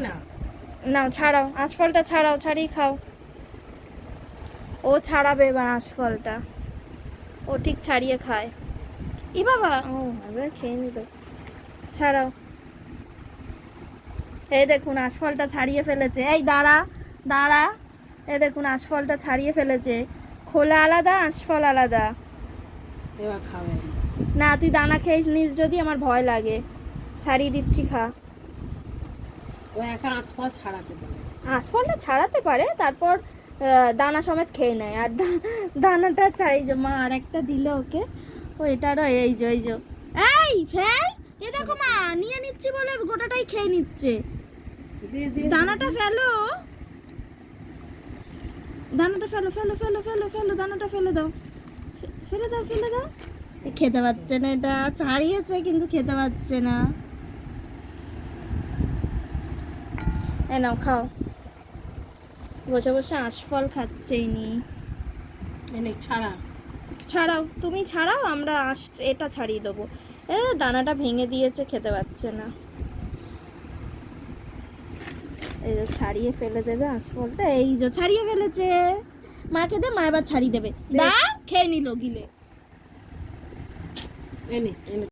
না। নাও ছাড়াও, আঁশফলটা ছাড়াও, ছাড়িয়ে খাও। ও ছাড়াবে এবার আঁশফলটা, ও ঠিক ছাড়িয়ে খায়। ই বাবা, ও এবার খেয়ে নিল। ছাড়াও। এই দেখুন আঁশফলটা ছাড়িয়ে ফেলেছে। এই দাঁড়া দাঁড়া, এই দেখুন আঁশফলটা ছাড়িয়ে ফেলেছে। খোলা আলাদা, আঁশফল আলাদা। এবার খাবে না তুই দানা খেয়ে নিস যদি, আমার ভয় লাগে। ছাড়িয়ে দিচ্ছি, খা। ও একা আঁশফল ছাড়াতে পারে। আঁশফলটা ছাড়াতে পারে, তারপর দানা সমেত খেয়ে নেয়। আর দানাটা ছাড়ি যে মা আর একটা দিল ওকে, ও এটারও এই যে এই ফেল। এ দেখো মা নিয়ে নিচ্ছি বলে গোটাটাই খেয়ে নিচ্ছে। দিয়ে দিয়ে দানাটা ফেলো, দানাটা ফেলো ফেলো ফেলো ফেলো ফেলো, দানাটা ফেলে দাও, ফেলে দাও ফেলে দাও। খেতে পাচ্ছে না, এটা ছাড়িয়েছে কিন্তু খেতে পাচ্ছে না। এ নাও খাও। বসে বসে আঁশফল খাচ্ছে ইনি। এনে ছাড়া। ছাড়াও, তুমি ছাড়াও, আমরা এটা ছাড়িয়ে দেবো। দানাটা ভেঙে দিয়েছে, খেতে পাচ্ছে না। এই যে ছাড়িয়ে ফেলে দেবে আঁশফলটা, এই যে ছাড়িয়ে ফেলেছে। মাকে দে, মা এবার ছাড়িয়ে দেবে। দাও, খেয়ে নিল গিলে। এনে এনে